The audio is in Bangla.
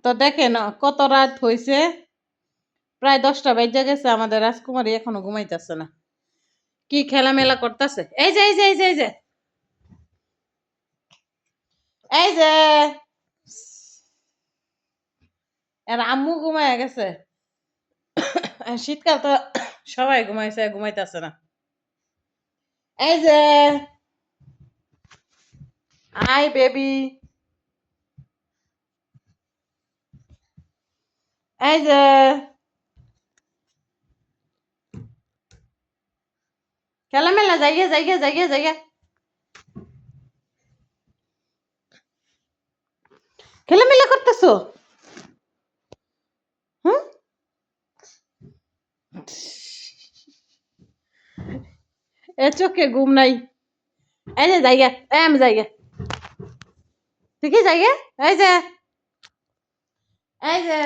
তো দেখেন কত রাত হয়েছে, প্রায় 10টা বেজে গেছে, আমাদের রাজকুমারী এখনো ঘুমাইতেছে না, কি খেলামেলা করতেছে। এই যে এই যে এই যে এই যে এই যে এর আম্মু ঘুমায় গেছে। শীতকাল তো সবাই ঘুমাইছে, ঘুমাইতেছে না। এই যে আই বেবি, এই যে খেলামেলা, জায়গা জায়গা জায়গা জায়গা খেলামেলা করতেছো। হুম, এ চোখে ঘুম নাই। এই যে জায়গা, এই আমি জায়গা, তুই কি জায়গা, এই যে এই যে